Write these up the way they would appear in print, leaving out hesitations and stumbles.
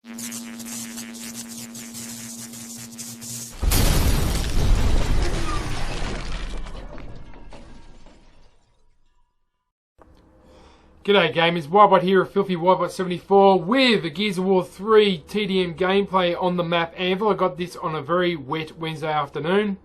G'day gamers, Ybot here of Filthy Ybot 74 with the Gears of War 3 TDM gameplay on the map Anvil. I got this on a very wet Wednesday afternoon.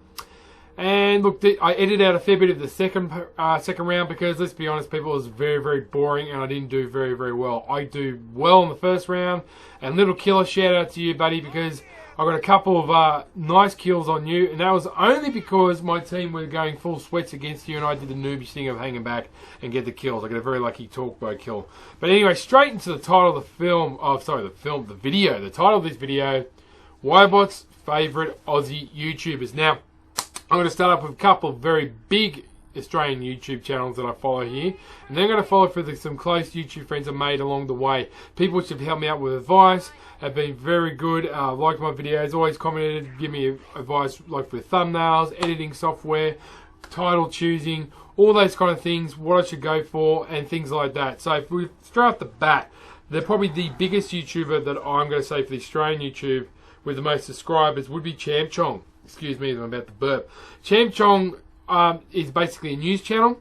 And look, I edited out a fair bit of the second round because, let's be honest people, it was very boring and I didn't do very well. I do well in the first round, and little killer shout out to you buddy, because I got a couple of nice kills on you, and that was only because my team were going full sweats against you and I did the noobish thing of hanging back and get the kills. I got a very lucky talk bow kill. But anyway, straight into the title of the video. The title of this video, Ybot's favourite Aussie YouTubers. Now, I'm going to start off with a couple of very big Australian YouTube channels that I follow here, and then I'm going to follow through some close YouTube friends I've made along the way. People which have helped me out with advice, have been very good, liked my videos, always commented, give me advice like with thumbnails, editing software, title choosing, all those kind of things, what I should go for and things like that. So if we straight off the bat, they're probably the biggest YouTuber that I'm going to say for the Australian YouTube with the most subscribers would be Champ Chong. Excuse me, I'm about to burp. Champ Chong is basically a news channel.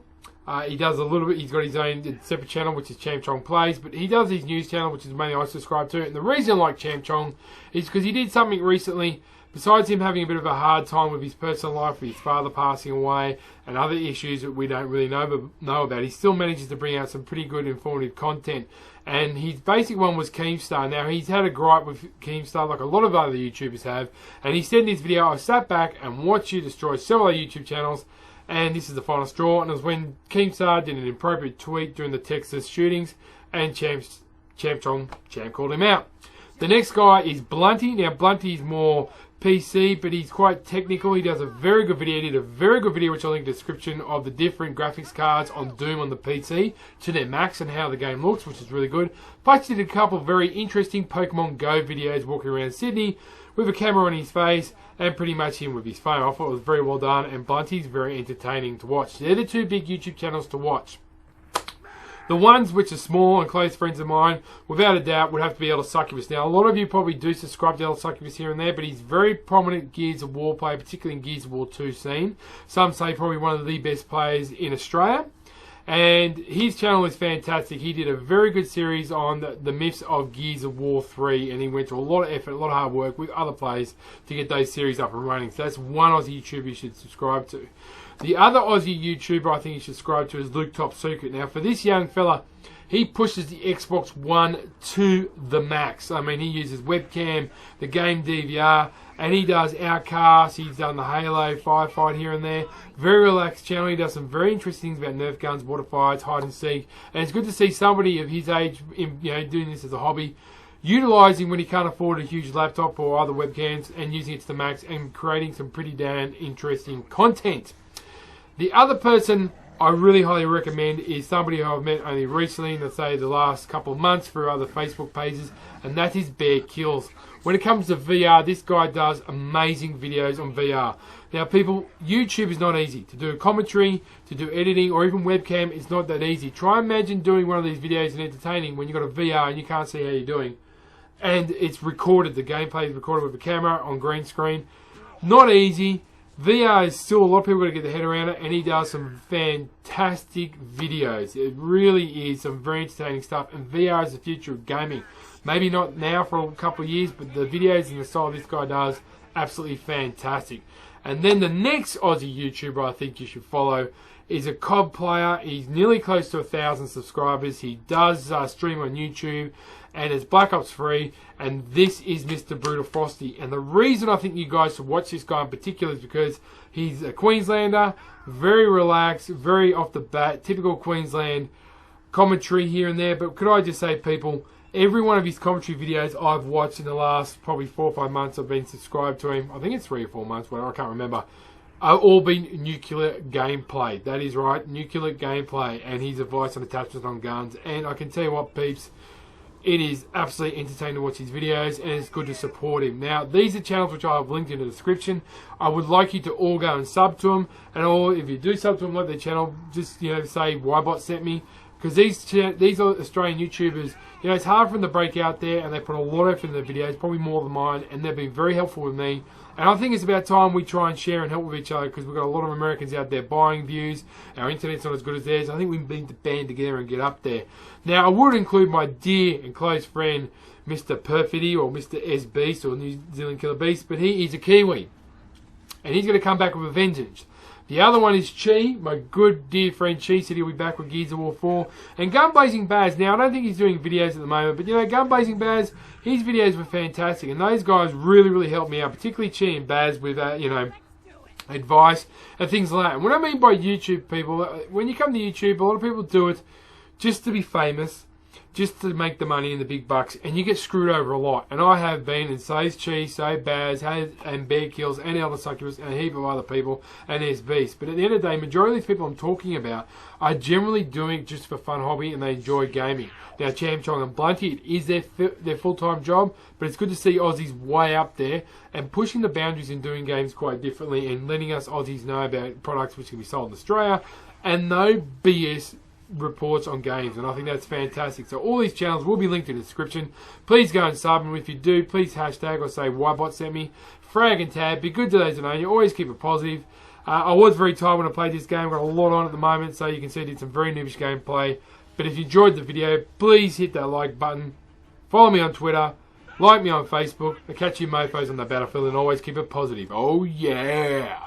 He does a little bit, he's got his own separate channel which is Champ Chong Plays, but he does his news channel which is mainly I subscribe to. And the reason I like Champ Chong is because he did something recently, besides him having a bit of a hard time with his personal life, with his father passing away and other issues that we don't really know about, he still manages to bring out some pretty good informative content. And his basic one was Keemstar. Now, he's had a gripe with Keemstar like a lot of other YouTubers have, and he said in his video, I sat back and watched you destroy several other YouTube channels, and this is the final straw. And it was when Keemstar did an inappropriate tweet during the Texas shootings, and Champ called him out. The next guy is Blunty. Now, Blunty is more PC, but he's quite technical. He does a very good video. He did a very good video, which I'll link in the description, of the different graphics cards on Doom on the PC to their max and how the game looks, which is really good. Plus, he did a couple of very interesting Pokemon Go videos walking around Sydney with a camera on his face and pretty much him with his phone. I thought it was very well done, and Blunty's very entertaining to watch. They're the two big YouTube channels to watch. The ones which are small and close friends of mine, without a doubt, would have to be El Succubus. Now, a lot of you probably do subscribe to El Succubus here and there, but he's very prominent Gears of War player, particularly in Gears of War 2 scene. Some say probably one of the best players in Australia. And his channel is fantastic. He did a very good series on the myths of Gears of War 3, and he went to a lot of effort, a lot of hard work with other players to get those series up and running. So that's one Aussie YouTuber you should subscribe to. The other Aussie YouTuber I think you should subscribe to is Luke Top Secret. Now, for this young fella, he pushes the Xbox One to the max. I mean, he uses webcam, the game DVR, and he does Outcast. He's done the Halo firefight here and there. Very relaxed channel. He does some very interesting things about Nerf guns, water fights, hide and seek. And it's good to see somebody of his age, doing this as a hobby, utilising when he can't afford a huge laptop or other webcams and using it to the max and creating some pretty damn interesting content. The other person I really highly recommend is somebody who I've met only recently, let's say the last couple of months, through other Facebook pages, and that is Bear Kills. When it comes to VR, this guy does amazing videos on VR. Now people, YouTube is not easy. To do commentary, to do editing, or even webcam, it's not that easy. Try imagine doing one of these videos and entertaining when you've got a VR and you can't see how you're doing. And it's recorded, the gameplay is recorded with a camera on green screen. Not easy. VR is still, a lot of people got to get their head around it, and he does some fantastic videos. It really is some very entertaining stuff, and VR is the future of gaming. Maybe not now for a couple of years, but the videos and the style this guy does, absolutely fantastic. And then the next Aussie YouTuber I think you should follow is a COD player. He's nearly close to 1,000 subscribers. He does stream on YouTube, and it's Black Ops 3, and this is Mr. Brutal Frosty. And the reason I think you guys should watch this guy in particular is because he's a Queenslander, very relaxed, very off the bat, typical Queensland commentary here and there. But could I just say, people, every one of his commentary videos I've watched in the last probably 4 or 5 months I've been subscribed to him. I think it's 3 or 4 months, whatever, I can't remember. All been nuclear gameplay. That is right, nuclear gameplay, and his advice on attachments on guns. And I can tell you what, peeps, it is absolutely entertaining to watch his videos, and it's good to support him. Now, these are channels which I have linked in the description. I would like you to all go and sub to them, and all, if you do sub to them, like their channel, just say Ybot sent me, because these Australian YouTubers, you know, it's hard for them to break out there, and they put a lot of effort in their videos, probably more than mine, and they've been very helpful with me. And I think it's about time we try and share and help with each other, because we've got a lot of Americans out there buying views. Our internet's not as good as theirs. I think we need to band together and get up there. Now, I would include my dear and close friend, Mr. Perfidy, or Mr. S Beast, or New Zealand Killer Beast, but he is a Kiwi, and he's going to come back with a vengeance. The other one is Chi, my good dear friend Chi said he'll be back with Gears of War 4. And Gunblazing Baz, now I don't think he's doing videos at the moment, but you know, Gunblazing Baz, his videos were fantastic, and those guys really helped me out, particularly Chi and Baz with, you know, advice and things like that. And what I mean by YouTube, people, when you come to YouTube, a lot of people do it just to be famous, just to make the money and the big bucks, and you get screwed over a lot. And I have been, and so's Chi, so Baz, and Bear Kills, and Elder Succubus, and a heap of other people, and there's Beast. But at the end of the day, majority of these people I'm talking about are generally doing it just for fun hobby, and they enjoy gaming. Now, Cham Chong and Blunty, it is their full-time job, but it's good to see Aussies way up there, and pushing the boundaries in doing games quite differently, and letting us Aussies know about products which can be sold in Australia, and no BS reports on games, and I think that's fantastic. So all these channels will be linked in the description. Please go and sub, and if you do, please hashtag or say Ybot sent me. Frag and tab. Be good to those that know you. Always keep it positive. I was very tired when I played this game. Got a lot on at the moment, so you can see I did some very noobish gameplay. But if you enjoyed the video, please hit that like button. Follow me on Twitter. Like me on Facebook. I'll catch you mofos on the battlefield, and always keep it positive. Oh yeah!